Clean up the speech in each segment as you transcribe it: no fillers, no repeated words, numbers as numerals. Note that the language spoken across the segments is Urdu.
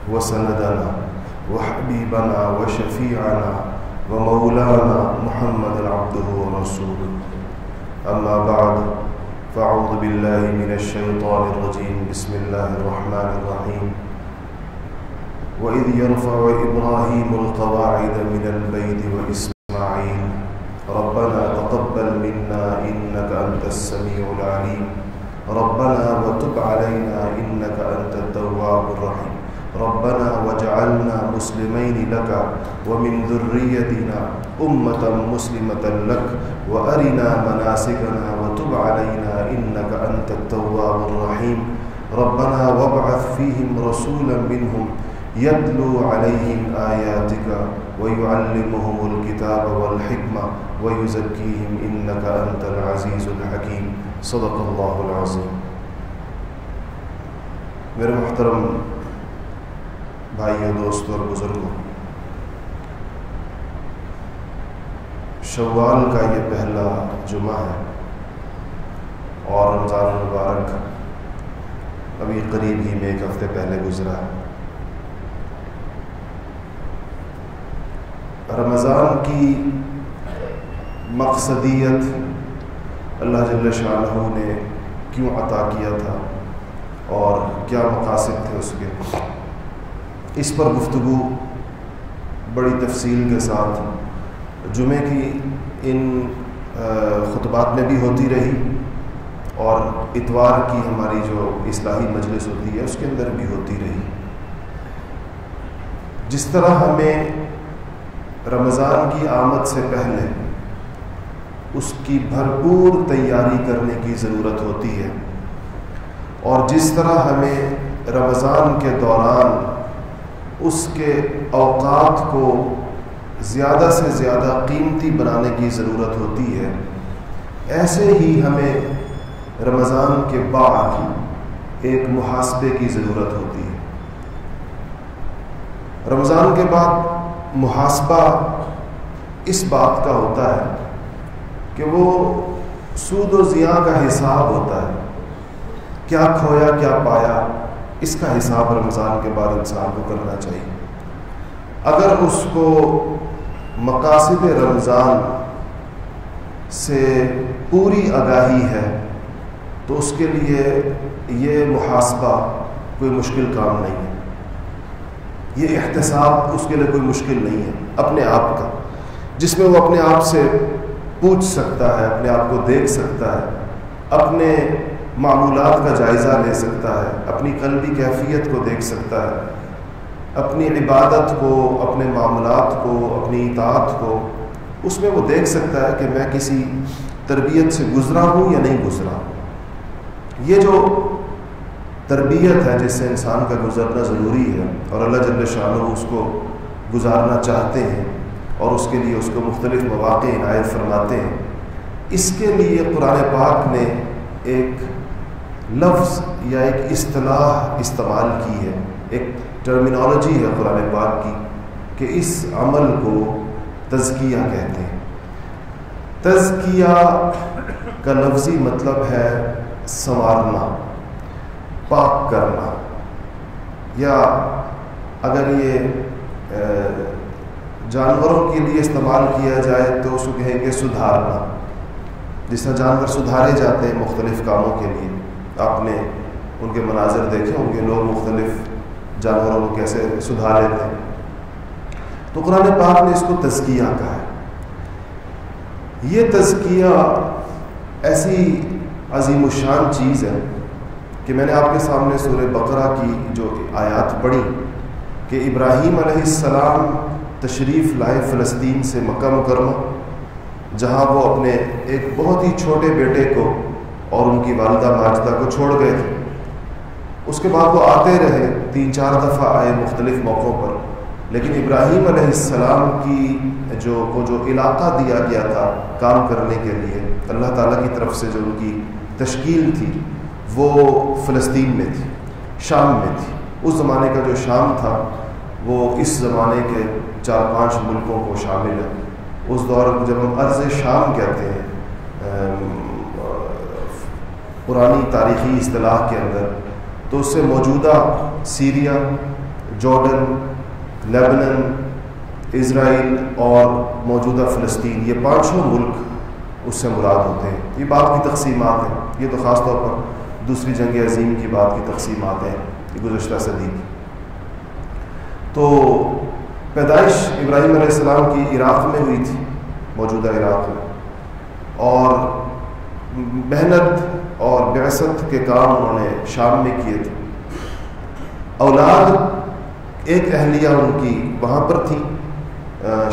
وسندنا وحبيبنا وشفيعنا ومولانا محمد عبده ورسوله. أما بعد فأعوذ بالله من الشيطان الرجيم. بسم الله الرحمن الرحيم. وإذ يرفع إبراهيم القواعد من البيت وإسماعيل ربنا تقبل منا إنك أنت السميع العليم ربنا وتب علينا إنك أنت التواب الرحيم ربنا واجعلنا مسلمين لك ومن ذريتنا أمة مسلمة لك وأرنا مناسكنا وتب علينا إنك أنت التواب الرحيم ربنا وابعث فيهم رسولا منهم يتلو عليهم آياتك ويعلمهم الكتاب والحكمة ويزكيهم إنك أنت العزيز الحكيم. صدق اللہ العظیم. میرے محترم بھائیوں، دوستوں اور بزرگوں، شوال کا یہ پہلا جمعہ ہے اور رمضان المبارک ابھی قریب ہی میں ایک ہفتے پہلے گزرا ہے. رمضان کی مقصدیت اللہ جل شانہ نے کیوں عطا کیا تھا اور کیا مقاصد تھے اس کے، اس پر گفتگو بڑی تفصیل کے ساتھ جمعے کی ان خطبات میں بھی ہوتی رہی اور اتوار کی ہماری جو اصلاحی مجلس ہوتی ہے اس کے اندر بھی ہوتی رہی. جس طرح ہمیں رمضان کی آمد سے پہلے اس کی بھرپور تیاری کرنے کی ضرورت ہوتی ہے، اور جس طرح ہمیں رمضان کے دوران اس کے اوقات کو زیادہ سے زیادہ قیمتی بنانے کی ضرورت ہوتی ہے، ایسے ہی ہمیں رمضان کے بعد ایک محاسبے کی ضرورت ہوتی ہے. رمضان کے بعد محاسبہ اس بات کا ہوتا ہے کہ وہ سود و زیاں کا حساب ہوتا ہے. کیا کھویا کیا پایا، اس کا حساب رمضان کے بعد انسان کو کرنا چاہیے. اگر اس کو مقاصد رمضان سے پوری آگاہی ہے تو اس کے لیے یہ محاسبہ کوئی مشکل کام نہیں ہے. یہ احتساب اس کے لیے کوئی مشکل نہیں ہے اپنے آپ کا، جس میں وہ اپنے آپ سے پوچھ سکتا ہے، اپنے آپ کو دیکھ سکتا ہے، اپنے معمولات کا جائزہ لے سکتا ہے، اپنی قلبی کیفیت کو دیکھ سکتا ہے، اپنی عبادت کو، اپنے معاملات کو، اپنی اطاعت کو، اس میں وہ دیکھ سکتا ہے کہ میں کسی تربیت سے گزرا ہوں یا نہیں گزرا. یہ جو تربیت ہے جس سے انسان کا گزرنا ضروری ہے اور اللہ جل شانہ اس کو گزارنا چاہتے ہیں اور اس کے لیے اس کو مختلف مواقع عنایت فرماتے ہیں، اس کے لیے قرآن پاک نے ایک لفظ یا ایک اصطلاح استعمال کی ہے، ایک ٹرمینالوجی ہے قرآن پاک کی کہ اس عمل کو تزکیہ کہتے ہیں. تزکیہ کا لفظی مطلب ہے سنوارنا، پاک کرنا، یا اگر یہ جانوروں کے لیے استعمال کیا جائے تو اس کو کہیں گے سدھارنا. جس طرح جانور سدھارے جاتے ہیں مختلف کاموں کے لیے، آپ نے ان کے مناظر دیکھے ہوں گے، لوگ مختلف جانوروں کو کیسے سدھار لیتے ہیں. تو قرآن پاک نے اس کو تزکیہ کہا ہے. یہ تزکیہ ایسی عظیم الشان چیز ہے کہ میں نے آپ کے سامنے سورہ بقرہ کی جو آیات پڑھی کہ ابراہیم علیہ السلام تشریف لائے فلسطین سے مکہ مکرمہ، جہاں وہ اپنے ایک بہت ہی چھوٹے بیٹے کو اور ان کی والدہ ماجدہ کو چھوڑ گئے تھے. اس کے بعد وہ آتے رہے، 3-4 دفعہ آئے مختلف موقعوں پر، لیکن ابراہیم علیہ السلام کی جو علاقہ دیا گیا تھا کام کرنے کے لیے اللہ تعالیٰ کی طرف سے، جو ان کی تشکیل تھی وہ فلسطین میں تھی، شام میں تھی. اس زمانے کا جو شام تھا وہ اس زمانے کے 4-5 ملکوں کو شامل ہے. اس دور کو جب ہم ارض شام کہتے ہیں پرانی تاریخی اصطلاح کے اندر، تو اس سے موجودہ سیریا، جارڈن، لیبنن، اسرائیل اور موجودہ فلسطین، یہ پانچوں ملک اس سے مراد ہوتے ہیں۔ یہ بات کی تقسیمات ہیں، یہ تو خاص طور پر دوسری جنگ عظیم کی بات کی تقسیمات ہیں، یہ گزشتہ صدی کی۔ تو پیدائش ابراہیم علیہ السلام کی عراق میں ہوئی تھی، موجودہ عراق میں، اور محنت اور بعثت کے کام انہوں نے شام میں کیے تھے۔ اولاد ایک اہلیہ ان کی وہاں پر تھی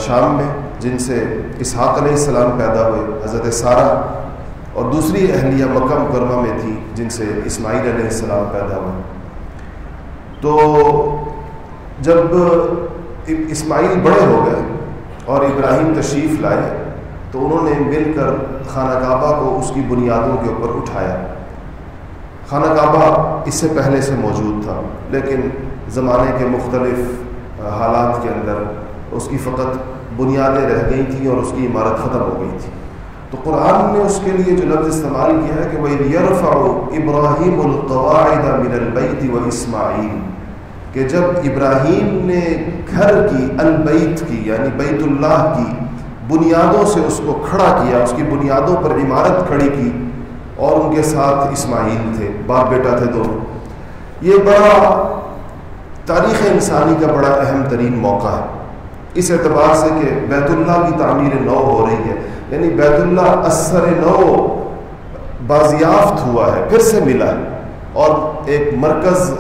شام میں، جن سے اسحاق علیہ السلام پیدا ہوئے، حضرت سارہ، اور دوسری اہلیہ مکہ مکرمہ میں تھی جن سے اسماعیل علیہ السلام پیدا ہوئے۔ تو جب اسماعیل بڑے ہو گئے اور ابراہیم تشریف لائے تو انہوں نے مل کر خانہ کعبہ کو اس کی بنیادوں کے اوپر اٹھایا۔ خانہ کعبہ اس سے پہلے سے موجود تھا، لیکن زمانے کے مختلف حالات کے اندر اس کی فقط بنیادیں رہ گئی تھیں اور اس کی عمارت ختم ہو گئی تھی۔ تو قرآن نے اس کے لیے جو لفظ استعمال کیا ہے کہ وَإِذْ يَرْفَعُ إِبْرَاهِيمُ الْقَوَاعِدَ مِنَ الْبَيْتِ وَإِسْمَاعِيلُ، کہ جب ابراہیم نے گھر کی، البیت کی یعنی بیت اللہ کی بنیادوں سے اس کو کھڑا کیا، اس کی بنیادوں پر عمارت کھڑی کی، اور ان کے ساتھ اسماعیل تھے، باپ بیٹا تھے دونوں۔ یہ بڑا تاریخ انسانی کا بڑا اہم ترین موقع ہے، اس اعتبار سے کہ بیت اللہ کی تعمیر نو ہو رہی ہے، یعنی بیت اللہ اثر نو بازیافت ہوا ہے، پھر سے ملا ہے، اور ایک مرکز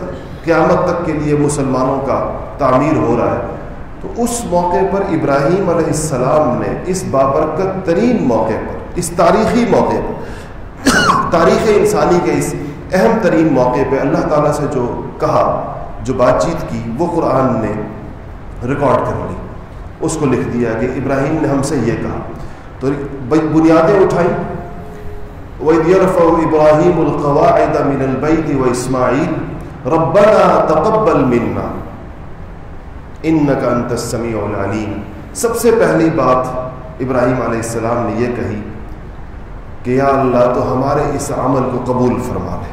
قیامت تک کے لیے مسلمانوں کا تعمیر ہو رہا ہے۔ تو اس موقع پر ابراہیم علیہ السلام نے اس بابرکت ترین موقع پر، اس تاریخی موقع پر، تاریخ انسانی کے اس اہم ترین موقع پہ اللہ تعالیٰ سے جو کہا، جو بات چیت کی، وہ قرآن نے ریکارڈ کر لی، اس کو لکھ دیا کہ ابراہیم نے ہم سے یہ کہا۔ تو بنیادیں اٹھائیں، وَإِذْ يَرْفَعُ إِبْرَاهِيمُ الْقَوَاعِدَ مِنَ الْبَيْتِ وَإِسْمَاعِيلُ رَبَّنَا تَقَبَّلْ مِنَّا إِنَّكَ أَنْتَ السَّمِيعُ الْعَلِيمُ۔ سب سے پہلی بات ابراہیم علیہ السلام نے یہ کہی کہ یا اللہ تو ہمارے اس عمل کو قبول فرما لے،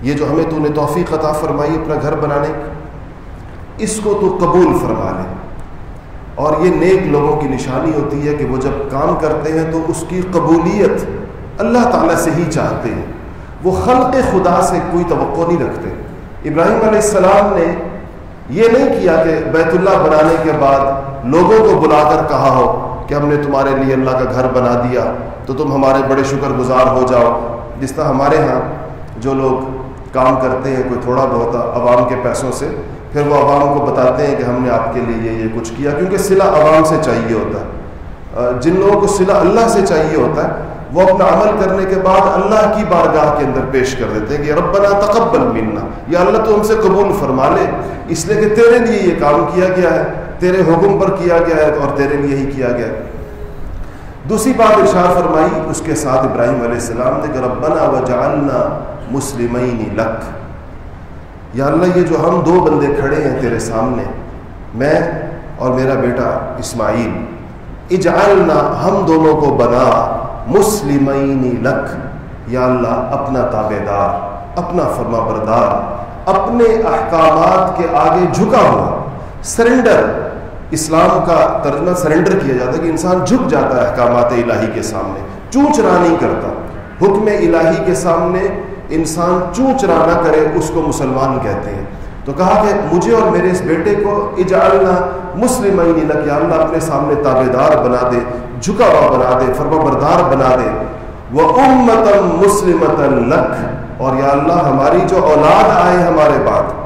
یہ جو ہمیں تو نے توفیق عطا فرمائی اپنا گھر بنانے کی، اس کو تو قبول فرما لے۔ اور یہ نیک لوگوں کی نشانی ہوتی ہے کہ وہ جب کام کرتے ہیں تو اس کی قبولیت اللہ تعالیٰ سے ہی چاہتے ہیں، وہ خلق خدا سے کوئی توقع نہیں رکھتے۔ ابراہیم علیہ السلام نے یہ نہیں کیا کہ بیت اللہ بنانے کے بعد لوگوں کو بلا کر کہا ہو کہ ہم نے تمہارے لیے اللہ کا گھر بنا دیا تو تم ہمارے بڑے شکر گزار ہو جاؤ، جس طرح ہمارے ہاں جو لوگ کام کرتے ہیں کوئی تھوڑا بہت عوام کے پیسوں سے، پھر وہ عوام کو بتاتے ہیں کہ ہم نے آپ کے لیے یہ کچھ کیا، کیونکہ صلہ عوام سے چاہیے ہوتا ہے۔ جن لوگوں کو صلہ اللہ سے چاہیے ہوتا ہے وہ اپنا عمل کرنے کے بعد اللہ کی بارگاہ کے اندر پیش کر دیتے ہیں کہ ربنا تقبل منا، یا اللہ تو ہم سے قبول فرما لے، اس لیے کہ تیرے لیے یہ کام کیا گیا ہے، تیرے حکم پر کیا گیا ہے اور تیرے لیے ہی کیا گیا ہے۔ دوسری بات ارشاد فرمائی اس کے ساتھ ابراہیم علیہ السلام نے کہ ربنا وجعلنا مسلمین لک، یا اللہ یہ جو ہم دو بندے کھڑے ہیں تیرے سامنے، میں اور میرا بیٹا اسماعیل، اجعلنا ہم دونوں کو بنا مسلمین لک، یا اللہ اپنا تابع دار، اپنا فرما بردار، اپنے احکامات کے آگے جھکا ہوا، سرنڈر، اسلام کا ترجمہ سرنڈر کیا جاتا ہے کہ انسان جھک جاتا ہے احکامات الہی کے سامنے، چوں چرا نہیں کرتا۔ حکم الہی کے سامنے انسان چوں چرا نہ کرے اس کو مسلمان کہتے ہیں۔ تو کہا کہ مجھے اور میرے اس بیٹے کو اجعلنا مسلمین لک، یا اللہ اپنے سامنے تابع دار بنا دے، جھکا ہوا بنا دے، فرما بردار بنا دے، وَأُمَّةً مُسْلِمَةً لَكَ، اور یا اللہ ہماری جو اولاد آئے ہمارے بعد،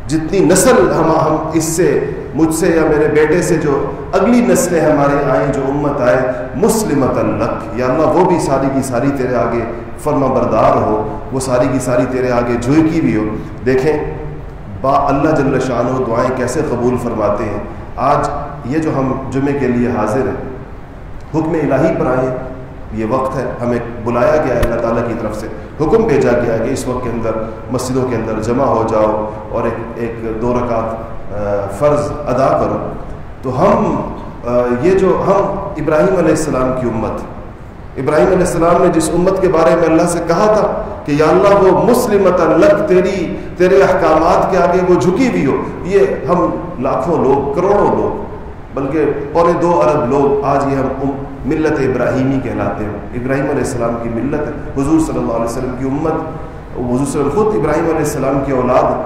جتنی نسل ہم اس سے، مجھ سے یا میرے بیٹے سے جو اگلی نسلیں ہمارے آئیں، جو امت آئے، مُسْلِمَةً لَكَ، یا اللہ وہ بھی ساری کی ساری تیرے آگے فرما بردار ہو، وہ ساری کی ساری تیرے آگے جھکی بھی ہو۔ دیکھیں اللہ جل شانہ دعائیں کیسے قبول فرماتے ہیں۔ آج یہ جو ہم جمعے کے لیے حاضر ہیں، حکم الہی پر آئے، یہ وقت ہے، ہمیں بلایا گیا ہے اللہ تعالیٰ کی طرف سے، حکم بھیجا گیا ہے کہ اس وقت کے اندر مسجدوں کے اندر جمع ہو جاؤ اور ایک 2 رکعت فرض ادا کرو۔ تو ہم یہ جو ہم ابراہیم علیہ السلام کی امت، ابراہیم علیہ السلام نے جس امت کے بارے میں اللہ سے کہا تھا کہ یا اللہ وہ مسلمۃ لک، تیرے احکامات کے آگے وہ جھکی ہوئی ہو، یہ ہم لاکھوں لوگ، کروڑوں لوگ، بلکہ 2.25 ارب لوگ آج یہ ہم ملت ابراہیمی کہلاتے ہیں. ابراہیم علیہ السلام کی ملت ہے، حضور صلی اللہ علیہ وسلم کی امت. حضور صلی اللہ علیہ وسلم خود ابراہیم علیہ السلام کی اولاد ہے،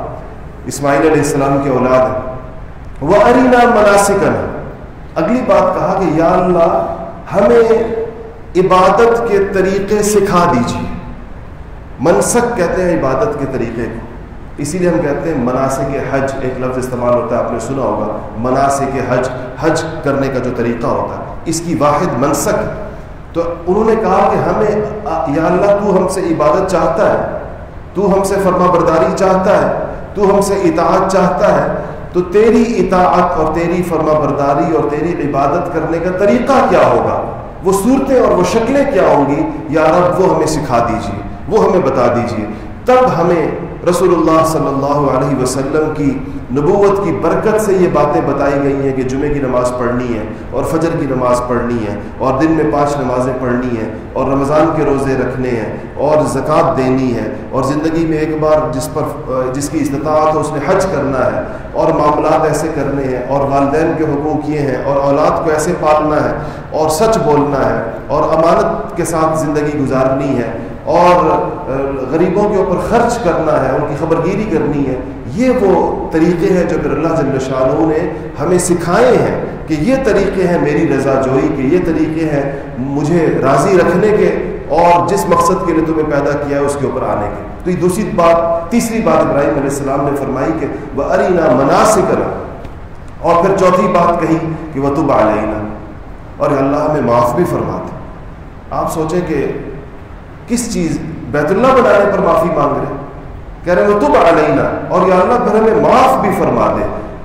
اسماعیل علیہ السلام کی اولاد ہے. وَأَرِنَا مَنَاسِكَنَا، اگلی بات کہا کہ یا اللہ ہمیں عبادت کے طریقے سکھا دیجیے. منسک کہتے ہیں عبادت کے طریقے کو، اسی لیے ہم کہتے ہیں مناسک حج، ایک لفظ استعمال ہوتا ہے، آپ نے سنا ہوگا مناسک حج، حج کرنے کا جو طریقہ ہوتا ہے، اس کی واحد منسک. تو انہوں نے کہا کہ ہمیں یا اللہ تو ہم سے عبادت چاہتا ہے، تو ہم سے فرما برداری چاہتا ہے، تو ہم سے اطاعت چاہتا ہے، تو تیری اطاعت اور تیری فرما برداری اور تیری عبادت کرنے کا طریقہ کیا ہوگا، وہ صورتیں اور وہ شکلیں کیا ہوں گی یا رب، وہ ہمیں سکھا دیجیے، وہ ہمیں بتا دیجیے. تب ہمیں رسول اللہ صلی اللہ علیہ وسلم کی نبوت کی برکت سے یہ باتیں بتائی گئی ہیں کہ جمعے کی نماز پڑھنی ہے اور فجر کی نماز پڑھنی ہے اور دن میں 5 نمازیں پڑھنی ہیں اور رمضان کے روزے رکھنے ہیں اور زکوٰۃ دینی ہے اور زندگی میں ایک بار جس کی استطاعت ہو اس نے حج کرنا ہے اور معاملات ایسے کرنے ہیں اور والدین کے حقوق یہ ہیں اور اولاد کو ایسے پالنا ہے اور سچ بولنا ہے اور امانت کے ساتھ زندگی گزارنی ہے اور غریبوں کے اوپر خرچ کرنا ہے، ان کی خبرگیری کرنی ہے. یہ وہ طریقے ہیں جو پھر اللہ جل شانہ نے ہمیں سکھائے ہیں کہ یہ طریقے ہیں میری رضا جوئی کے، یہ طریقے ہیں مجھے راضی رکھنے کے اور جس مقصد کے لیے تمہیں پیدا کیا ہے اس کے اوپر آنے کے. تو یہ تیسری بات ابراہیم علیہ السلام نے فرمائی کہ وَأَرِنَا مَنَاسِكَنَا، اور پھر چوتھی بات کہی کہ وَتُبْ عَلَيْنَا، اور اللہ ہمیں معاف بھی فرما دے. آپ سوچیں کہ کس چیز، بیت اللہ بنانے پر معافی مانگ رہے ہیں، کہہ رہے ہیں وَتُبْ عَلَيْنَا، اور یا اللہ پھر ہمیں معاف بھی فرما دے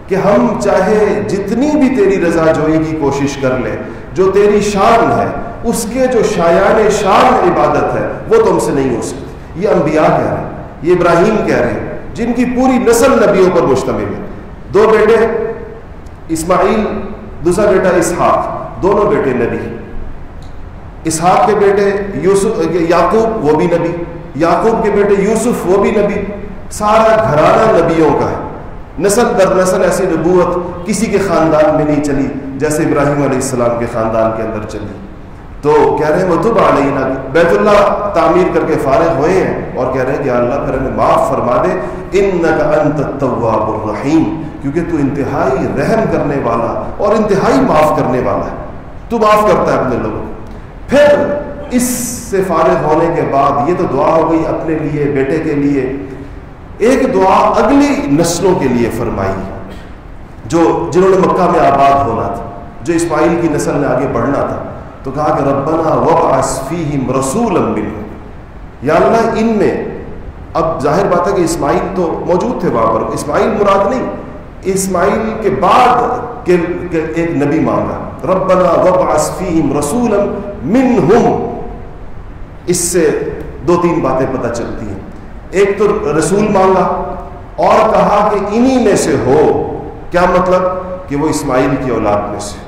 کہ ہم چاہے جتنی بھی تیری رضا جوئی کی کوشش کر لیں، جو تیری شان ہے اس کے جو شایان شان عبادت ہے وہ تم سے نہیں ہو سکتی. یہ انبیاء کہہ رہے ہیں، یہ ابراہیم کہہ رہے ہیں جن کی پوری نسل نبیوں پر مشتمل ہے. 2 بیٹے اسماعیل، دوسرا بیٹا اسحاق، دونوں بیٹے نبی. اسحاق کے بیٹے یعقوب، وہ بھی نبی. یعقوب کے بیٹے یوسف، وہ بھی نبی. سارا گھرانہ نبیوں کا ہے. نسل در نسل ایسی نبوت کسی کے خاندان میں نہیں چلی جیسے ابراہیم علیہ السلام کے خاندان کے اندر چلی. تو کہہ رہے ہیں وَتُبْ عَلَيْنَا، بیت اللہ تعمیر کر کے فارغ ہوئے ہیں اور کہہ رہے ہیں کہ اللہ پھر ہمیں معاف فرما دے. إِنَّكَ أَنْتَ التَّوَّابُ الرَّحِيمُ، کیونکہ تو انتہائی رحم کرنے والا اور انتہائی معاف کرنے والا ہے، تو معاف کرتا ہے اپنے لوگوں. پھر اس سے فارغ ہونے کے بعد یہ تو دعا ہو گئی اپنے لیے، بیٹے کے لیے. ایک دعا اگلی نسلوں کے لیے فرمائی جنہوں نے مکہ میں آباد ہونا تھا، جو اسماعیل کی نسل نے آگے بڑھنا تھا. تو کہا کہ ربنا وابعث فیہم رسولا منہم، یا اللہ ان میں، اب ظاہر بات ہے کہ اسماعیل تو موجود تھے وہاں پر، اسماعیل مراد نہیں، اسماعیل کے بعد ایک نبی مانگا. ربنا وابعث فیہم رسولا منہم، اس سے 2-3 باتیں پتہ چلتی ہیں. ایک تو رسول مانگا اور کہا کہ انہی میں سے ہو. کیا مطلب؟ کہ وہ اسماعیل کی اولاد میں سے،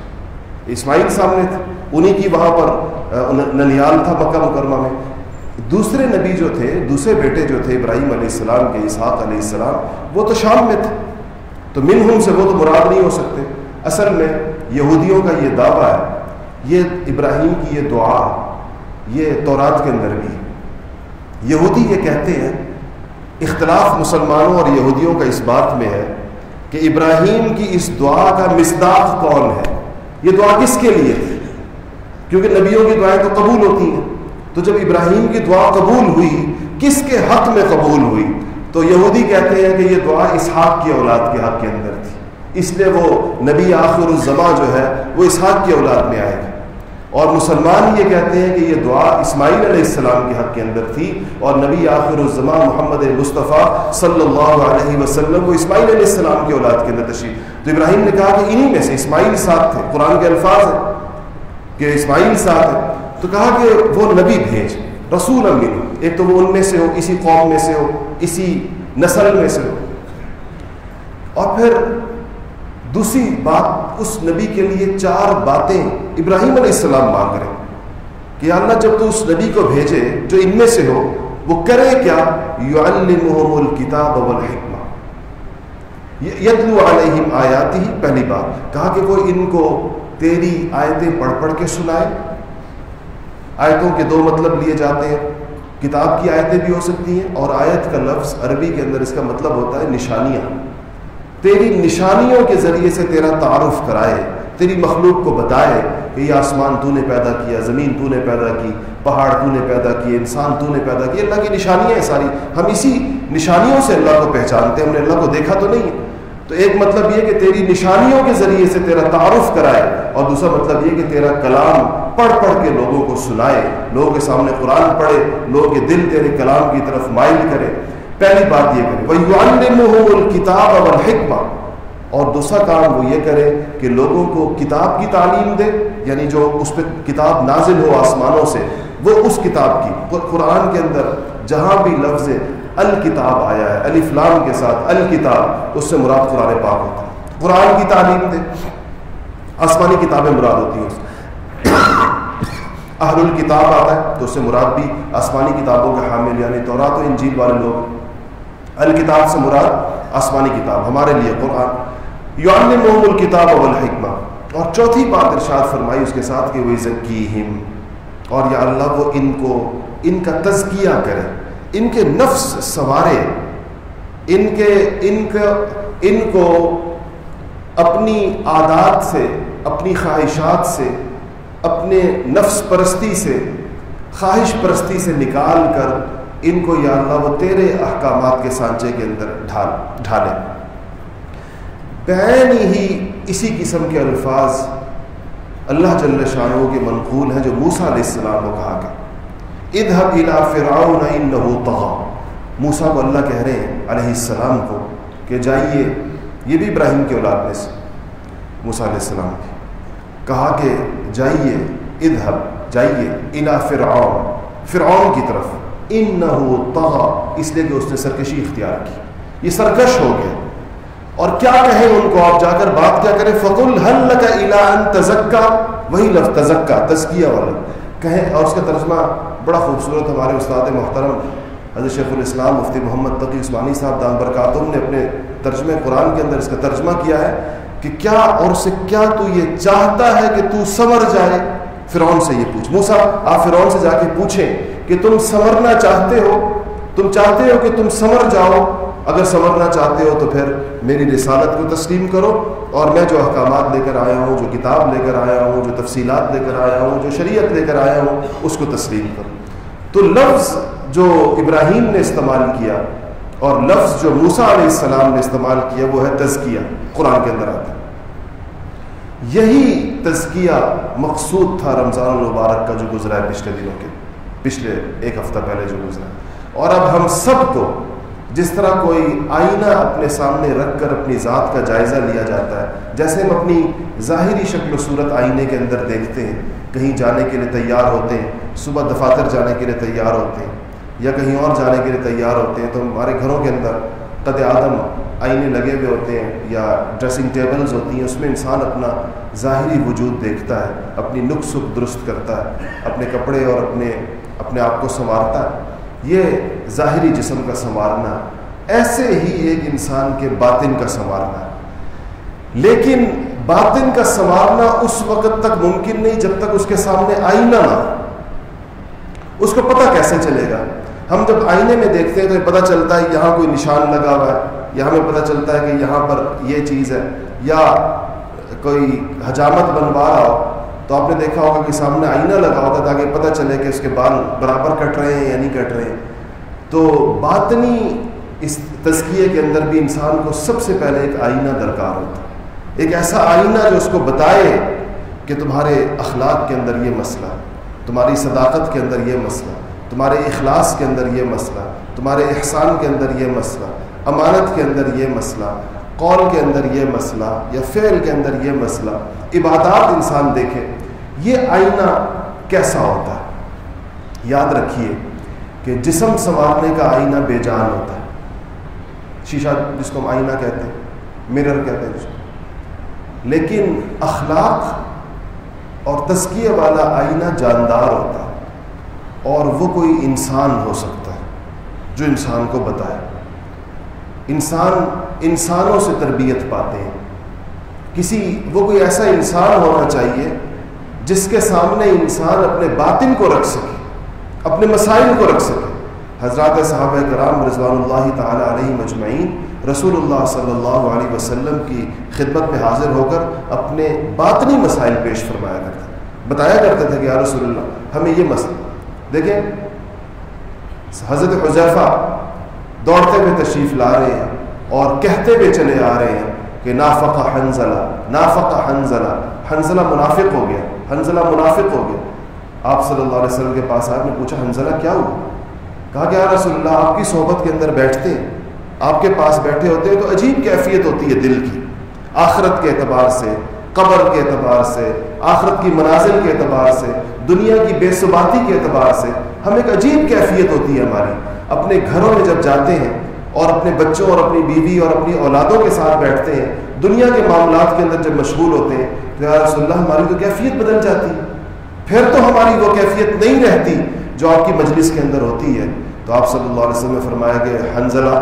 اسماعیل سامنے تھے، انہی کی وہاں پر ننیال تھا مکہ مکرمہ میں. دوسرے نبی جو تھے، دوسرے بیٹے جو تھے ابراہیم علیہ السلام کے، اسحاق علیہ السلام، وہ تو شام میں تھے، تو منہم سے وہ تو مراد نہیں ہو سکتے. اصل میں یہودیوں کا یہ دعویٰ ہے، یہ ابراہیم کی یہ دعا یہ تورات کے اندر بھی. یہودی یہ کہتے ہیں، اختلاف مسلمانوں اور یہودیوں کا اس بات میں ہے کہ ابراہیم کی اس دعا کا مصداق کون ہے، یہ دعا کس کے لیے تھی، کیونکہ نبیوں کی دعائیں تو قبول ہوتی ہیں. تو جب ابراہیم کی دعا قبول ہوئی، کس کے حق میں قبول ہوئی؟ تو یہودی کہتے ہیں کہ یہ دعا اسحاق کی اولاد کے حق کے اندر تھی، اس لیے وہ نبی آخر الزمان جو ہے وہ اسحاق کی اولاد میں آئے گی. اور مسلمان یہ کہتے ہیں کہ یہ دعا اسماعیل علیہ السلام کے حق کے اندر تھی اور نبی آخر الزمان محمد مصطفیٰ صلی اللہ علیہ وسلم وہ اسماعیل علیہ السلام کی اولاد کے اندر تشریف. تو ابراہیم نے کہا کہ انہی میں سے اسماعیل ساتھ تھے، قرآن کے الفاظ ہیں کہ اسماعیل ساتھ ہے. تو کہا کہ وہ نبی بھیج، رسول امین، ایک تو وہ ان میں سے ہو، اسی قوم میں سے ہو، اسی نسل میں سے ہو. اور پھر دوسری بات، اس نبی کے لیے 4 باتیں ابراہیم علیہ السلام مانگ رہے ہیں. کہ یا اللہ جب تو اس نبی کو بھیجے جو ان میں سے ہو، وہ کرے کیا؟ یعلمہم الکتاب والحکمہ، یتلو علیہم آیاتہ، پہلی بات کہا کہ کوئی ان کو تیری آیتیں پڑھ پڑھ کے سنائے۔ آیتوں کے دو مطلب لیے جاتے ہیں، کتاب کی آیتیں بھی ہو سکتی ہیں، اور آیت کا لفظ عربی کے اندر اس کا مطلب ہوتا ہے نشانیاں۔ تیری نشانیوں کے ذریعے سے تیرا تعارف کرائے، تیری مخلوق کو بتائے کہ یہ آسمان تو نے پیدا کیا، زمین تو نے پیدا کی، پہاڑ تو نے پیدا کیے، انسان تو نے پیدا کیے۔ اللہ کی نشانیاں ہیں ساری، ہم اسی نشانیوں سے اللہ کو پہچانتے ہیں، ہم نے اللہ کو دیکھا تو نہیں ہے۔ تو ایک مطلب یہ کہ تیری نشانیوں کے ذریعے سے تیرا تعارف کرائے، اور دوسرا مطلب یہ کہ تیرا کلام پڑھ پڑھ کے لوگوں کو سنائے، لوگوں کے سامنے قرآن پڑھے، لوگوں کے دل تیرے کلام کی طرف مائل کرے۔ پہلی بات یہ کرے وَيُعَلِّمُهُمُ الْكِتَابَ وَالْحِكْمَةَ، اور دوسرا کام وہ یہ کرے کہ لوگوں کو کتاب کی تعلیم دے، یعنی جو اس پہ کتاب نازل ہو آسمانوں سے، وہ اس کتاب کی۔ قرآن کے اندر جہاں بھی لفظ الکتاب آیا ہے الف لام کے ساتھ الکتاب، اس سے مراد قرآن پاک ہوتا ہے۔ قرآن کی تعلیم دے، آسمانی کتابیں مراد ہوتی ہیں۔ اہل الکتاب آتا ہے تو اس سے مراد بھی آسمانی کتابوں کے حامل یعنی تورات و انجیل والے لوگ۔ الکتاب سے مراد آسمانی کتاب، ہمارے لیے قرآن۔ یعلمہم الکتاب والحکمہ، اور چوتھی بات ارشاد فرمائی اس کے ساتھ کہ وَيُزَكِّيهِمْ، اور یا اللہ وہ ان کا تزکیہ کرے، ان کے نفس سنوارے، ان کو اپنی عادات سے، اپنی خواہشات سے، اپنے نفس پرستی سے، خواہش پرستی سے نکال کر ان کو یا اللہ وہ تیرے احکامات کے سانچے کے اندر ڈھالے۔ بین ہی اسی قسم کے الفاظ اللہ جل شانہ کے منقول ہیں جو موسیٰ علیہ السلام کو کہا کہ اذهب الى فرعون انه طغى، موسیٰ کو اللہ کہہ رہے ہیں علیہ السلام کو کہ جائیے، یہ بھی ابراہیم کے اولاد میں سے موسیٰ علیہ السلام کی، کہا کہ جائیے، اذهب جائیے الى فرعون کی طرف، انه طغى، اس لیے کہ اس نے سرکشی اختیار کی، یہ سرکش ہو گیا۔ اور کیا کہیں ان کو، آپ جا کر بات کیا کریں، فَقُلْ هَلْ لَكَ إِلَىٰ أَن تَزَكَّىٰ، وہی لفظ تزکا، تزکیہ والا کہیں، اور اس کا ترجمہ بڑا خوبصورت ہمارے استاد محترم حضرت شیخ الاسلام مفتی محمد تقی عثمانی صاحب دام برکاتہم نے اپنے ترجمہ قرآن کے اندر اس کا ترجمہ کیا ہے کہ کیا اور سے کیا تو یہ چاہتا ہے کہ تو سنور جائے؟ فرعون سے یہ پوچھ، موسیٰ آپ فرعون سے جا کے پوچھیں کہ تم سنورنا چاہتے ہو، تم چاہتے ہو کہ تم سنور جاؤ؟ اگر سنورنا چاہتے ہو تو پھر میری رسالت کو تسلیم کرو، اور میں جو احکامات لے کر آیا ہوں، جو کتاب لے کر آیا ہوں، جو تفصیلات لے کر آیا ہوں، جو شریعت لے کر آیا ہوں، اس کو تسلیم کرو۔ تو لفظ جو ابراہیم نے استعمال کیا اور لفظ جو موسیٰ علیہ السلام نے استعمال کیا وہ ہے تزکیہ، قرآن کے اندر آتا ہے۔ یہی تزکیہ مقصود تھا رمضان المبارک کا جو گزرا ہے پچھلے دنوں کے، پچھلے ایک ہفتہ پہلے جو گزرا، اور اب ہم سب کو جس طرح کوئی آئینہ اپنے سامنے رکھ کر اپنی ذات کا جائزہ لیا جاتا ہے، جیسے ہم اپنی ظاہری شکل و صورت آئینے کے اندر دیکھتے ہیں، کہیں جانے کے لیے تیار ہوتے ہیں، صبح دفاتر جانے کے لیے تیار ہوتے ہیں یا کہیں اور جانے کے لیے تیار ہوتے ہیں، تو ہمارے گھروں کے اندر قد آدم آئینے لگے ہوئے ہوتے ہیں یا ڈریسنگ ٹیبلز ہوتی ہیں، اس میں انسان اپنا ظاہری وجود دیکھتا ہے، اپنی نقص درست کرتا ہے، اپنے کپڑے اور اپنے آپ کو سنوارتا ہے، یہ ظاہری جسم کا سنوارنا۔ ایسے ہی ایک انسان کے باطن کا سنوارنا ہے، لیکن باطن کا سنوارنا اس وقت تک ممکن نہیں جب تک اس کے سامنے آئینہ نہ ہو۔ اس کو پتہ کیسے چلے گا؟ ہم جب آئینے میں دیکھتے ہیں تو پتہ چلتا ہے یہاں کوئی نشان لگا ہوا ہے، یا ہمیں پتہ چلتا ہے کہ یہاں پر یہ چیز ہے، یا کوئی حجامت بنوا رہا ہو تو آپ نے دیکھا ہوگا کہ سامنے آئینہ لگا ہوتا تاکہ پتہ چلے کہ اس کے بال برابر کٹ رہے ہیں یا نہیں کٹ رہے ہیں۔ تو باطنی اس تزکیے کے اندر بھی انسان کو سب سے پہلے ایک آئینہ درکار ہوتا ہے، ایک ایسا آئینہ جو اس کو بتائے کہ تمہارے اخلاق کے اندر یہ مسئلہ، تمہاری صداقت کے اندر یہ مسئلہ، تمہارے اخلاص کے اندر یہ مسئلہ، تمہارے احسان کے اندر یہ مسئلہ، امانت کے اندر یہ مسئلہ، قول کے اندر یہ مسئلہ یا فعل کے اندر یہ مسئلہ، عبادات انسان دیکھے یہ آئینہ کیسا ہوتا ہے۔ یاد رکھیے کہ جسم سنوارنے کا آئینہ بے جان ہوتا ہے، شیشہ جس کو ہم آئینہ کہتے ہیں، مرر کہتے ہیں جس کو، لیکن اخلاق اور تزکیہ والا آئینہ جاندار ہوتا ہے، اور وہ کوئی انسان ہو سکتا ہے جو انسان کو بتائے۔ انسانوں سے تربیت پاتے ہیں، وہ کوئی ایسا انسان ہونا چاہیے جس کے سامنے انسان اپنے باطن کو رکھ سکے، اپنے مسائل کو رکھ سکے۔ حضرات صحابہ کرام رضوان اللہ تعالی علیہم اجمعین رسول اللہ صلی اللہ علیہ وسلم کی خدمت میں حاضر ہو کر اپنے باطنی مسائل پیش فرمایا کرتے تھے، بتایا کرتے تھے کہ یا رسول اللہ ہمیں یہ مسئلہ دیکھیں۔ حضرت حذیفہ دوڑتے ہوئے تشریف لا رہے ہیں اور کہتے ہوئے چلے آ رہے ہیں کہ نافق حنظلہ، نافق حنظلہ، حنظلہ منافق ہو گیا، حنظلہ منافق ہو گیا۔ آپ صلی اللہ علیہ وسلم کے پاس آئے، نے پوچھا حنظلہ کیا ہوا؟ کہا کہ یا رسول اللہ آپ کی صحبت کے اندر بیٹھتے ہیں، آپ کے پاس بیٹھے ہوتے ہیں تو عجیب کیفیت ہوتی ہے دل کی، آخرت کے اعتبار سے، قبر کے اعتبار سے، آخرت کی منازل کے اعتبار سے، دنیا کی بے ثباتی کے اعتبار سے ہم ایک عجیب کیفیت ہوتی ہے ہماری۔ اپنے گھروں میں جب جاتے ہیں اور اپنے بچوں اور اپنی بیوی اور اپنی اولادوں کے ساتھ بیٹھتے ہیں، دنیا کے معاملات کے اندر جب مشغول ہوتے ہیں تو یا رسول اللہ ہماری تو کیفیت بدل جاتی ہے، پھر تو ہماری وہ کیفیت نہیں رہتی جو آپ کی مجلس کے اندر ہوتی ہے۔ تو آپ صلی اللہ علیہ وسلم نے فرمایا کہ حنظلہ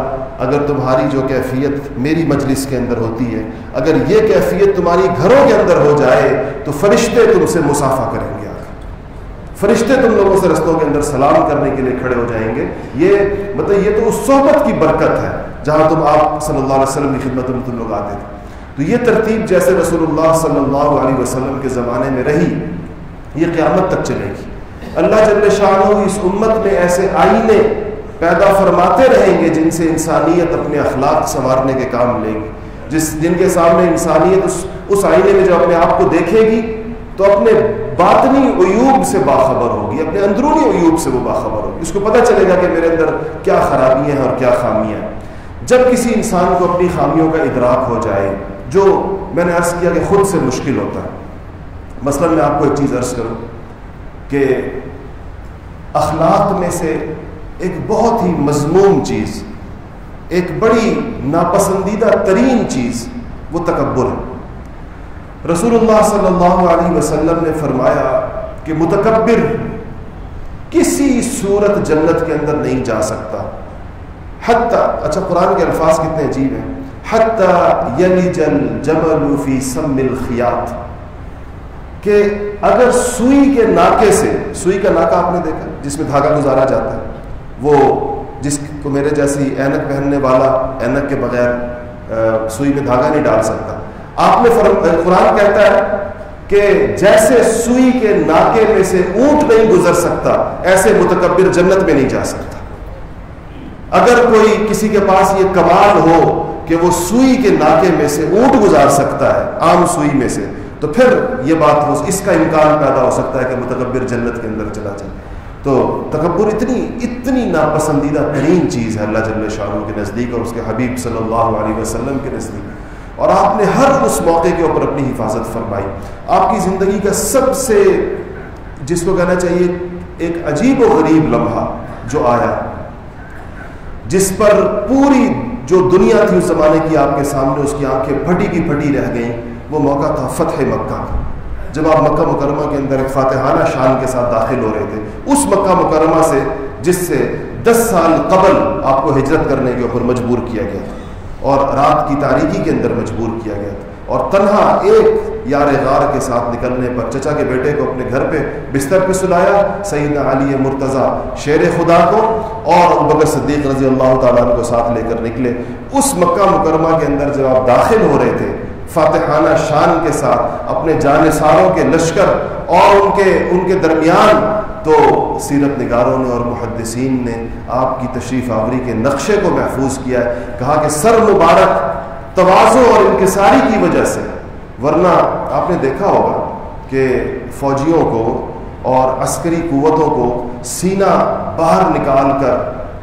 اگر تمہاری جو کیفیت میری مجلس کے اندر ہوتی ہے، اگر یہ کیفیت تمہاری گھروں کے اندر ہو جائے تو فرشتے تم سے مصافحہ کریں گے، فرشتے تم لوگوں سے رستوں کے اندر سلام کرنے کے لیے کھڑے ہو جائیں گے۔ یہ تو اس صحبت کی برکت ہے جہاں آپ صلی اللہ علیہ وسلم کی خدمت میں تم لوگ آتے تھے۔ تو یہ ترتیب جیسے رسول اللہ صلی اللہ علیہ وسلم کے زمانے میں رہی، یہ قیامت تک چلے گی۔ اللہ جل شانہ اس امت میں ایسے آئینے پیدا فرماتے رہیں گے جن سے انسانیت اپنے اخلاق سنوارنے کے کام لے گی، جن کے سامنے انسانیت اس آئینے میں جب اپنے آپ کو دیکھے گی تو اپنے باطنی عیوب سے باخبر ہوگی، اپنے اندرونی عیوب سے وہ باخبر ہوگی، اس کو پتہ چلے گا کہ میرے اندر کیا خرابیاں ہیں اور کیا خامیاں ہیں۔ جب کسی انسان کو اپنی خامیوں کا ادراک ہو جائے، جو میں نے عرض کیا کہ خود سے مشکل ہوتا ہے، مثلا میں آپ کو ایک چیز عرض کروں کہ اخلاق میں سے ایک بہت ہی مذموم چیز، ایک بڑی ناپسندیدہ ترین چیز وہ تکبر ہے۔ رسول اللہ صلی اللہ علیہ وسلم نے فرمایا کہ متکبر کسی صورت جنت کے اندر نہیں جا سکتا، حتیٰ، اچھا قرآن کے الفاظ کتنے عجیب ہیں، حتیٰ یلج الجمل فی سم الخیاط، کہ اگر سوئی کے ناکے سے، سوئی کا ناکہ آپ نے دیکھا جس میں دھاگا گزارا جاتا ہے، وہ جس کو میرے جیسی اینک پہننے والا اینک کے بغیر سوئی میں دھاگا نہیں ڈال سکتا، آپ نے قرآن کہتا ہے کہ جیسے سوئی کے ناکے میں سے اونٹ نہیں گزر سکتا، ایسے متکبر جنت میں نہیں جا سکتا۔ اگر کوئی کسی کے پاس یہ کمال ہو کہ وہ سوئی کے ناکے میں سے اونٹ گزار سکتا ہے، عام سوئی میں سے، تو پھر یہ بات اس کا امکان پیدا ہو سکتا ہے کہ متکبر جنت کے اندر چلا جائے۔ تو تکبر اتنی ناپسندیدہ ترین چیز ہے اللہ جل شانہ کے نزدیک اور اس کے حبیب صلی اللہ علیہ وسلم کے نزدیک، اور آپ نے ہر اس موقع کے اوپر اپنی حفاظت فرمائی۔ آپ کی زندگی کا سب سے، جس کو کہنا چاہیے ایک عجیب و غریب لمحہ جو آیا، جس پر پوری جو دنیا تھی اس زمانے کی آپ کے سامنے اس کی آنکھیں پھٹی کی پھٹی رہ گئیں، وہ موقع تھا فتح مکہ کا، جب آپ مکہ مکرمہ کے اندر ایک فاتحانہ شان کے ساتھ داخل ہو رہے تھے، اس مکہ مکرمہ سے جس سے 10 سال قبل آپ کو ہجرت کرنے کے اوپر مجبور کیا گیا تھا اور رات کی تاریکی کے اندر مجبور کیا گیا تھا، اور تنہا ایک یار غار کے ساتھ نکلنے پر چچا کے بیٹے کو اپنے گھر پہ بستر پہ سلایا، سیدنا علی مرتضیٰ شیر خدا کو اور ابوبکر صدیق رضی اللہ تعالیٰ عنہ کو ساتھ لے کر نکلے۔ اس مکہ مکرمہ کے اندر جب آپ داخل ہو رہے تھے فاتحانہ شان کے ساتھ اپنے جانثاروں کے لشکر اور ان کے درمیان، تو سیرت نگاروں نے اور محدثین نے آپ کی تشریف آوری کے نقشے کو محفوظ کیا ہے، کہا کہ سر مبارک تواضع اور انکساری کی وجہ سے، ورنہ آپ نے دیکھا ہوگا کہ فوجیوں کو اور عسکری قوتوں کو سینہ باہر نکال کر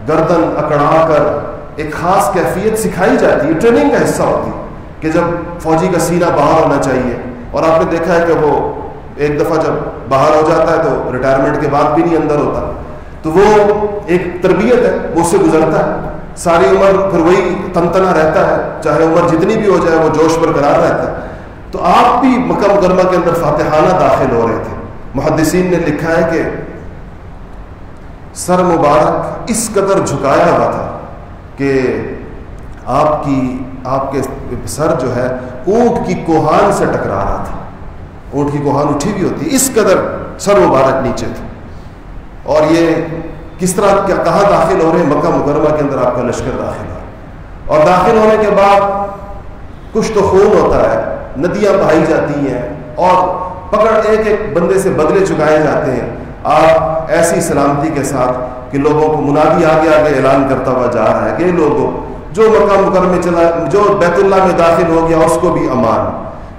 گردن اکڑا کر ایک خاص کیفیت سکھائی جاتی ہے، ٹریننگ کا حصہ ہوتی ہے کہ جب فوجی کا سینہ باہر ہونا چاہیے، اور آپ نے دیکھا ہے کہ وہ ایک دفعہ جب باہر ہو جاتا ہے تو ریٹائرمنٹ کے بعد بھی نہیں اندر ہوتا، تو وہ ایک تربیت ہے، وہ اس سے گزرتا ہے، ساری عمر پھر وہی تنتنا رہتا ہے، چاہے عمر جتنی بھی ہو جائے وہ جوش برقرار رہتا ہے۔ تو آپ بھی مکہ مکرمہ کے اندر فاتحانہ داخل ہو رہے تھے. محدثین نے لکھا ہے کہ سر مبارک اس قدر جھکایا ہوا تھا کہ آپ کے سر جو ہے اونٹ کی کوہان سے ٹکرا رہا تھا. اونٹ کی کوہان اٹھی ہوئی ہوتی ہے, اس قدر سر مبارک نیچے تھا. اور یہ کس طرح کہاں داخل ہو رہے ہیں؟ مکہ مکرمہ کے اندر آپ کا لشکر داخل ہو. اور داخل ہونے کے بعد کچھ تو خون ہوتا ہے, ندیاں بہائی جاتی ہیں اور پکڑ ایک ایک بندے سے بدلے چکائے جاتے ہیں. آپ ایسی سلامتی کے ساتھ کہ لوگوں کو منادی آگے آگے اعلان کرتا ہوا جا رہا ہے کہ لوگوں, جو مکہ مکرمہ میں چلا, جو بیت اللہ میں داخل ہو گیا اس کو بھی امان,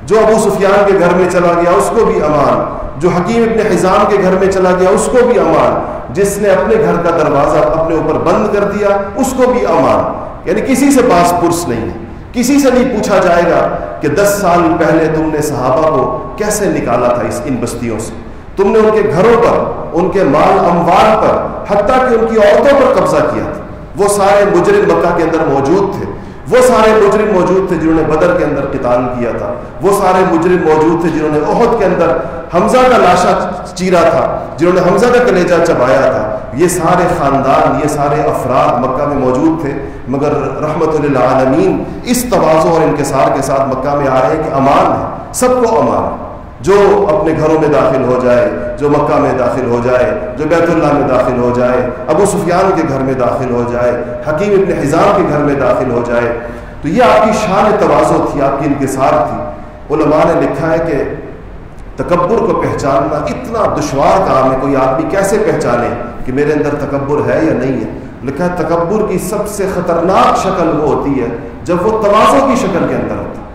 جو ابو سفیان کے گھر میں چلا گیا اس کو بھی امان, جو حکیم ابن حزام کے گھر میں چلا گیا اس کو بھی امان, جس نے اپنے گھر کا دروازہ اپنے اوپر بند کر دیا اس کو بھی امان. یعنی کسی سے باس پرس نہیں ہے, کسی سے نہیں پوچھا جائے گا کہ 10 سال پہلے تم نے صحابہ کو کیسے نکالا تھا ان بستیوں سے, تم نے ان کے گھروں پر, ان کے مال اموال پر, حتیٰ کہ ان کی عورتوں پر قبضہ کیا تھا. وہ سارے مجرم مکہ کے اندر موجود تھے, وہ سارے مجرم موجود تھے جنہوں نے بدر کے اندر قتال کیا تھا, وہ سارے مجرم موجود تھے جنہوں نے احد کے اندر حمزہ کا لاشا چیرا تھا, جنہوں نے حمزہ کا کلیجہ چبایا تھا. یہ سارے خاندان, یہ سارے افراد مکہ میں موجود تھے, مگر رحمت للعالمین اس تواضع اور انکسار کے ساتھ مکہ میں آ رہے ہیں کہ امان ہے, سب کو امان. جو اپنے گھروں میں داخل ہو جائے, جو مکہ میں داخل ہو جائے, جو بیت اللہ میں داخل ہو جائے, ابو سفیان کے گھر میں داخل ہو جائے, حکیم ابن حزام کے گھر میں داخل ہو جائے. تو یہ آپ کی شان تواضع تھی, آپ کی انکسار تھی. علماء نے لکھا ہے کہ تکبر کو پہچاننا اتنا دشوار کام ہے. کوئی آدمی کیسے پہچانے کہ میرے اندر تکبر ہے یا نہیں ہے؟ لکھا ہے تکبر کی سب سے خطرناک شکل وہ ہوتی ہے جب وہ تواضع کی شکل کے اندر ہوتا ہے,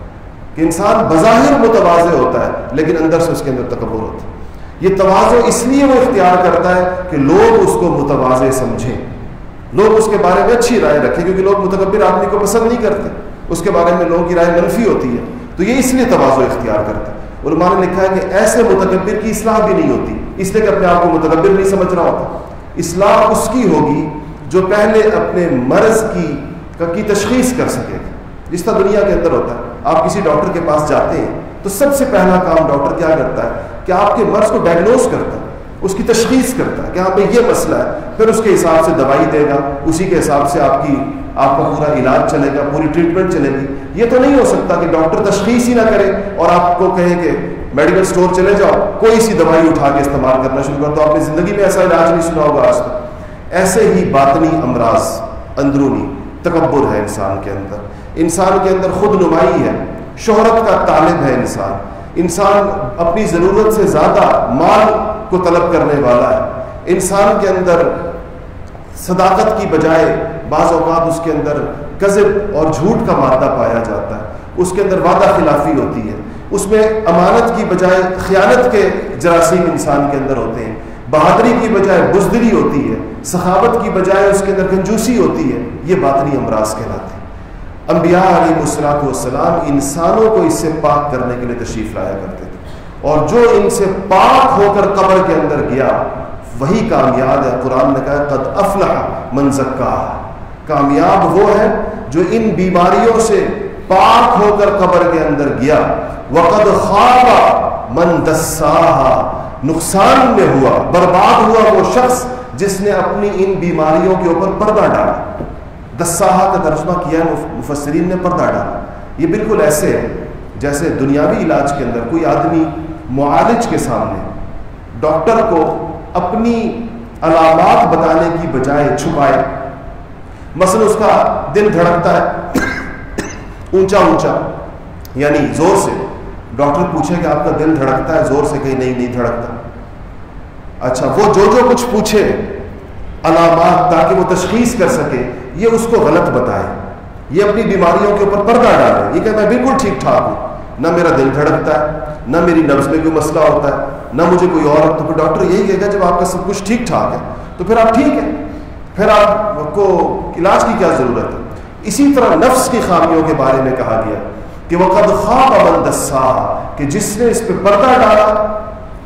کہ انسان بظاہر متواضع ہوتا ہے لیکن اندر سے اس کے اندر تکبر ہوتا ہے. یہ تواضع اس لیے وہ اختیار کرتا ہے کہ لوگ اس کو متواضع سمجھیں, لوگ اس کے بارے میں اچھی رائے رکھیں, کیونکہ لوگ متکبر آدمی کو پسند نہیں کرتے, اس کے بارے میں لوگوں کی رائے منفی ہوتی ہے. تو یہ اس لیے تواضع اختیار کرتا ہے. علماء نے لکھا ہے کہ ایسے متکبر کی اصلاح بھی نہیں ہوتی, اس لیے کہ اپنے آپ کو متکبر نہیں سمجھ رہا ہوتا. اصلاح اس کی ہوگی جو پہلے اپنے مرض کی تشخیص کر سکے گا. جس طرح دنیا کے اندر ہوتا ہے, آپ کسی ڈاکٹر کے پاس جاتے ہیں تو سب سے پہلا کام ڈاکٹر کیا کرتا ہے کہ آپ کے مرض کو ڈائگنوز کرتا ہے, اس کی تشخیص کرتا ہے کہ ہاں پہ یہ مسئلہ ہے, پھر اس کے حساب سے دوائی دے گا, اسی کے حساب سے آپ کا پورا علاج چلے گا, پوری ٹریٹمنٹ چلے گی. یہ تو نہیں ہو سکتا کہ ڈاکٹر تشخیص ہی نہ کرے اور آپ کو کہے کہ میڈیکل اسٹور چلے جاؤ, کوئی سی دوائی اٹھا کے استعمال کرنا شروع کر دو. آپ نے زندگی میں ایسا علاج نہیں سنا ہوگا آج تک. ایسے ہی باطنی امراض, اندرونی تکبر ہے انسان کے اندر. انسان کے اندر خود نمائی ہے, شہرت کا طالب ہے انسان اپنی ضرورت سے زیادہ مال کو طلب کرنے والا ہے. انسان کے اندر صداقت کی بجائے بعض اوقات اس کے اندر کذب اور جھوٹ کا مادہ پایا جاتا ہے, اس کے اندر وعدہ خلافی ہوتی ہے, اس میں امانت کی بجائے خیانت کے جراثیم انسان کے اندر ہوتے ہیں, بہادری کی بجائے بزدلی ہوتی ہے, سخاوت کی بجائے اس کے اندر کنجوسی ہوتی ہے. یہ باطنی امراض کہلاتے ہیں. انبیاء علیہ الصلوۃ والسلام انسانوں کو اس سے پاک کرنے کے لیے تشریف لایا کرتے تھے, اور جو ان سے پاک ہو کر قبر کے اندر گیا وہی کامیاب ہے. قرآن نے کہا قد افلح من زکاہا, کامیاب وہ ہے جو ان بیماریوں سے پاک ہو کر قبر کے اندر گیا. وقد خاب من دساہا, نقصان میں ہوا, برباد ہوا وہ شخص جس نے اپنی ان بیماریوں کے اوپر پردہ ڈالا. دساہا کا ترجمہ کیا ہے مفسرین نے پردہ ڈالا. یہ بالکل ایسے ہے جیسے دنیاوی علاج کے اندر کوئی آدمی معالج کے سامنے ڈاکٹر کو اپنی علامات بتانے کی بجائے چھپائے. مثلا اس کا دل دھڑکتا ہے اونچا اونچا, یعنی زور سے. ڈاکٹر پوچھے کہ آپ کا دل دھڑکتا ہے زور سے, کہیں نہیں دھڑکتا. اچھا, وہ جو کچھ پوچھے علامات تاکہ وہ تشخیص کر سکے, یہ اس کو غلط بتائے, یہ اپنی بیماریوں کے اوپر پردہ ڈالے. یہ کہ میں بالکل ٹھیک ٹھاک ہوں, نہ میرا دل دھڑکتا ہے, نہ میری نبض میں کوئی مسئلہ ہوتا ہے, نہ مجھے کوئی اور. تو پھر ڈاکٹر یہی کہے گا جب آپ کا سب کچھ ٹھیک ٹھاک ہے تو پھر آپ ٹھیک ہیں, پھر آپ کو علاج کی کیا ضرورت ہے. اسی طرح نفس کی خامیوں کے بارے میں کہا گیا کہ وقد خاب من دساہا, کہ جس نے اس پہ پردہ ڈالا,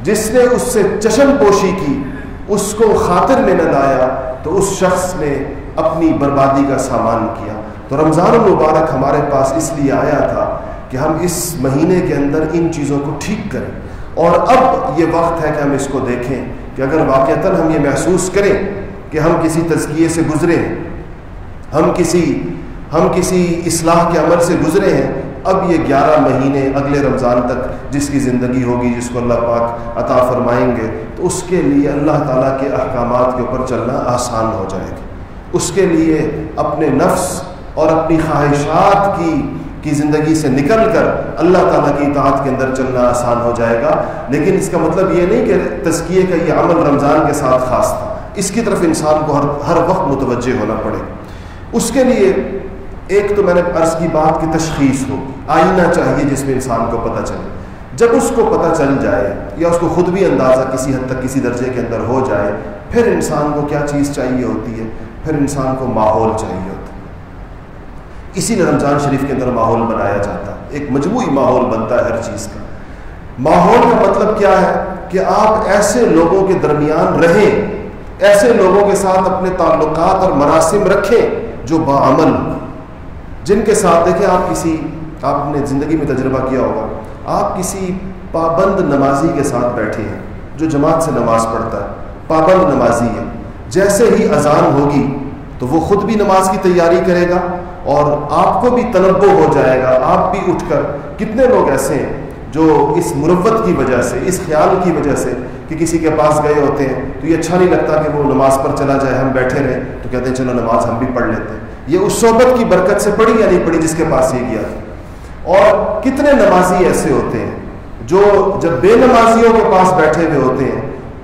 جس نے اس سے چشم پوشی کی, اس کو خاطر میں نہ لایا, تو اس شخص نے اپنی بربادی کا سامان کیا. تو رمضان المبارک ہمارے پاس اس لیے آیا تھا کہ ہم اس مہینے کے اندر ان چیزوں کو ٹھیک کریں، اور اب یہ وقت ہے کہ ہم اس کو دیکھیں کہ اگر واقعتاً ہم یہ محسوس کریں کہ ہم کسی تزکیے سے گزرے ہیں، ہم کسی اصلاح کے عمل سے گزرے ہیں، اب یہ 11 مہینے اگلے رمضان تک جس کی زندگی ہوگی، جس کو اللہ پاک عطا فرمائیں گے، تو اس کے لیے اللہ تعالیٰ کے احکامات کے اوپر چلنا آسان ہو جائے گا، اس کے لیے اپنے نفس اور اپنی خواہشات کی زندگی سے نکل کر اللہ تعالیٰ کی اطاعت کے اندر چلنا آسان ہو جائے گا۔ لیکن اس کا مطلب یہ نہیں کہ تزکیے کا یہ عمل رمضان کے ساتھ خاص تھا، اس کی طرف انسان کو ہر وقت متوجہ ہونا پڑے۔ اس کے لیے ایک تو میں نے عرض کی بات کی تشخیص ہو، آئینہ چاہیے جس میں انسان کو پتہ چلے۔ جب اس کو پتہ چل جائے یا اس کو خود بھی اندازہ کسی حد تک کسی درجے کے اندر ہو جائے، پھر انسان کو کیا چیز چاہیے ہوتی ہے؟ پھر انسان کو ماحول چاہیے ہوتا ہے۔ اسی لیے رمضان شریف کے اندر ماحول بنایا جاتا ہے، ایک مجموعی ماحول بنتا ہے ہر چیز کا۔ ماحول کا مطلب کیا ہے؟ کہ آپ ایسے لوگوں کے درمیان رہیں، ایسے لوگوں کے ساتھ اپنے تعلقات اور مراسم رکھیں جو باعمل، جن کے ساتھ دیکھیں آپ نے زندگی میں تجربہ کیا ہوگا، آپ کسی پابند نمازی کے ساتھ بیٹھے ہیں جو جماعت سے نماز پڑھتا ہے، پابند نمازی ہے، جیسے ہی اذان ہوگی تو وہ خود بھی نماز کی تیاری کرے گا اور آپ کو بھی تنبہ ہو جائے گا، آپ بھی اٹھ کر۔ کتنے لوگ ایسے ہیں جو اس مروت کی وجہ سے، اس خیال کی وجہ سے کہ کسی کے پاس گئے ہوتے ہیں تو یہ اچھا نہیں لگتا کہ وہ نماز پر چلا جائے، ہم بیٹھے رہیں، تو کہتے ہیں چلو نماز ہم بھی پڑھ لیتے ہیں۔ یہ اس صحبت کی برکت سے پڑھی یا نہیں پڑھی جس کے پاس یہ گیا تھا؟ اور کتنے نمازی ایسے ہوتے ہیں جو جب بے نمازیوں کے پاس بیٹھے ہوئے ہوتے ہیں،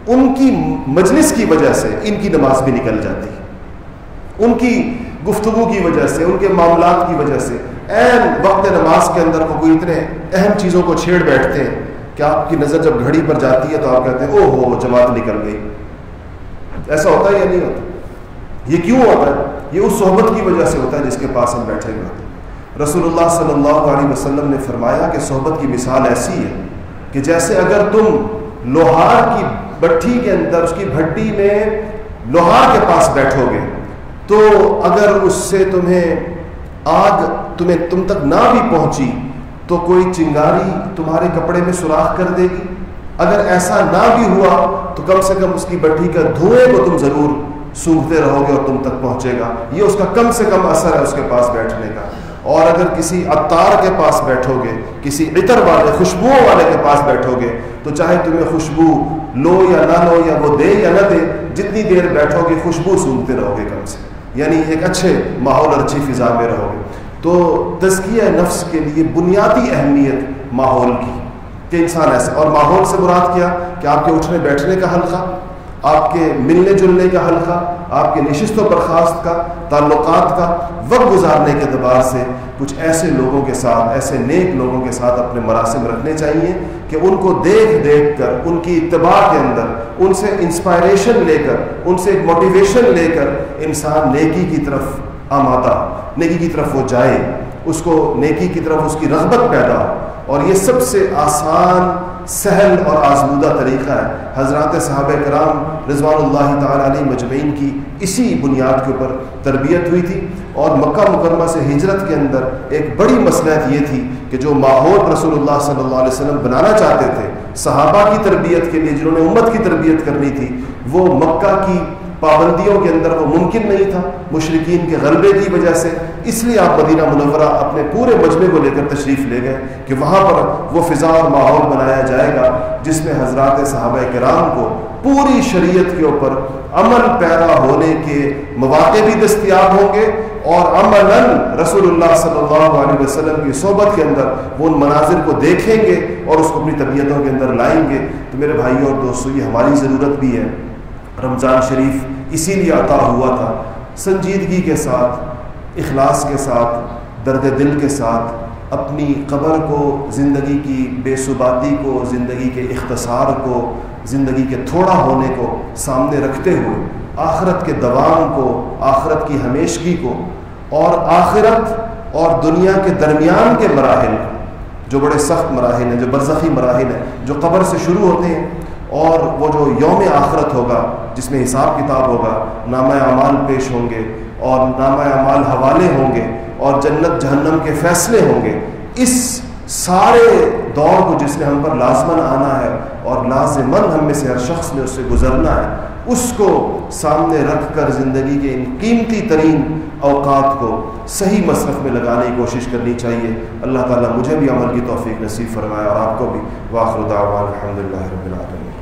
ان کی مجلس کی وجہ سے ان کی نماز بھی نکل جاتی ہے، ان کی گفتگو کی وجہ سے، ان کے معاملات کی وجہ سے عین وقت نماز کے اندر وہ کوئی اتنے اہم چیزوں کو چھیڑ بیٹھتے ہیں کہ آپ کی نظر جب گھڑی پر جاتی ہے تو آپ کہتے ہیں او ہو جماعت نکل گئی۔ ایسا ہوتا ہے یا نہیں ہوتا؟ یہ کیوں ہوتا ہے؟ یہ اس صحبت کی وجہ سے ہوتا ہے جس کے پاس ہم بیٹھے ہوئے ہوتے ہیں۔ رسول اللہ صلی اللہ علیہ وسلم نے فرمایا کہ صحبت کی مثال ایسی ہے کہ جیسے اگر تم لوہار کی بٹھی کے اندر، اس کی بھٹی میں لوہار کے پاس بیٹھو گے تو اگر اس سے آگ تم تک نہ بھی پہنچی تو کوئی چنگاری تمہارے کپڑے میں سوراخ کر دے گی، اگر ایسا نہ بھی ہوا تو کم سے کم اس کی بٹھی کا دھوئیں کو تم ضرور سونگھتے رہو گے اور تم تک پہنچے گا۔ یہ اس کا کم سے کم اثر ہے اس کے پاس بیٹھنے کا۔ اور اگر کسی عطار کے پاس بیٹھو گے، کسی عطر والے، خوشبوؤں والے کے پاس بیٹھو گے تو چاہے تمہیں خوشبو لو یا نہ لو، یا وہ دے یا نہ دے، جتنی دیر بیٹھو گے خوشبو سونگھتے رہو گے کم سے، یعنی ایک اچھے ماحول اور اچھی فضا میں رہو گے۔ تو تزکیہ نفس کے لیے بنیادی اہمیت ماحول کی کہ انسان ایسے، اور ماحول سے مراد کیا کہ آپ کے اٹھنے بیٹھنے کا حلقہ، آپ کے ملنے جلنے کا حلقہ، آپ کے نشست و برخاست کا، تعلقات کا، وقت گزارنے کے اعتبار سے کچھ ایسے لوگوں کے ساتھ، ایسے نیک لوگوں کے ساتھ اپنے مراسم رکھنے چاہیے کہ ان کو دیکھ کر، ان کی اتباع کے اندر، ان سے انسپائریشن لے کر، ان سے ایک موٹیویشن لے کر انسان نیکی کی طرف آمادہ، نیکی کی طرف وہ جائے، اس کو نیکی کی طرف اس کی رغبت پیدا ہو۔ اور یہ سب سے آسان، سہل اور آزمودہ طریقہ ہے۔ حضرات صحابہ کرام رضوان اللہ تعالی علیہ مجمعین کی اسی بنیاد کے اوپر تربیت ہوئی تھی، اور مکہ مکرمہ سے ہجرت کے اندر ایک بڑی مصلحت یہ تھی کہ جو ماحول رسول اللہ صلی اللہ علیہ وسلم بنانا چاہتے تھے صحابہ کی تربیت کے لیے، جنہوں نے امت کی تربیت کرنی تھی، وہ مکہ کی پابندیوں کے اندر وہ ممکن نہیں تھا مشرکین کے غلبے کی وجہ سے۔ اس لیے آپ مدینہ منورہ اپنے پورے مجمع کو لے کر تشریف لے گئے کہ وہاں پر وہ فضا اور ماحول بنایا جائے گا جس میں حضرات صحابہ کرام کو پوری شریعت کے اوپر عمل پیرا ہونے کے مواقع بھی دستیاب ہوں گے، اور عملاً رسول اللہ صلی اللہ علیہ وسلم کی صحبت کے اندر وہ ان مناظر کو دیکھیں گے اور اس کو اپنی طبیعتوں کے اندر لائیں گے۔ تو میرے بھائیوں اور دوستوں، یہ ہماری ضرورت بھی ہے۔ رمضان شریف اسی لیے عطا ہوا تھا، سنجیدگی کے ساتھ، اخلاص کے ساتھ، درد دل کے ساتھ، اپنی قبر کو، زندگی کی بے ثباتی کو، زندگی کے اختصار کو، زندگی کے تھوڑا ہونے کو سامنے رکھتے ہوئے آخرت کے دوام کو، آخرت کی ہمیشگی کو، اور آخرت اور دنیا کے درمیان کے مراحل جو بڑے سخت مراحل ہیں، جو برزخی مراحل ہیں، جو قبر سے شروع ہوتے ہیں، اور وہ جو یوم آخرت ہوگا جس میں حساب کتاب ہوگا، نامہ اعمال پیش ہوں گے اور نامہ اعمال حوالے ہوں گے اور جنت جہنم کے فیصلے ہوں گے، اس سارے دور کو جس نے ہم پر لازماً آنا ہے اور لازماً ہم میں سے ہر شخص نے اس سے گزرنا ہے، اس کو سامنے رکھ کر زندگی کے ان قیمتی ترین اوقات کو صحیح مصرف میں لگانے کی کوشش کرنی چاہیے۔ اللہ تعالیٰ مجھے بھی عمل کی توفیق نصیب فرمائے اور آپ کو بھی۔ وآخر دعوانا الحمدللہ رب العالمین۔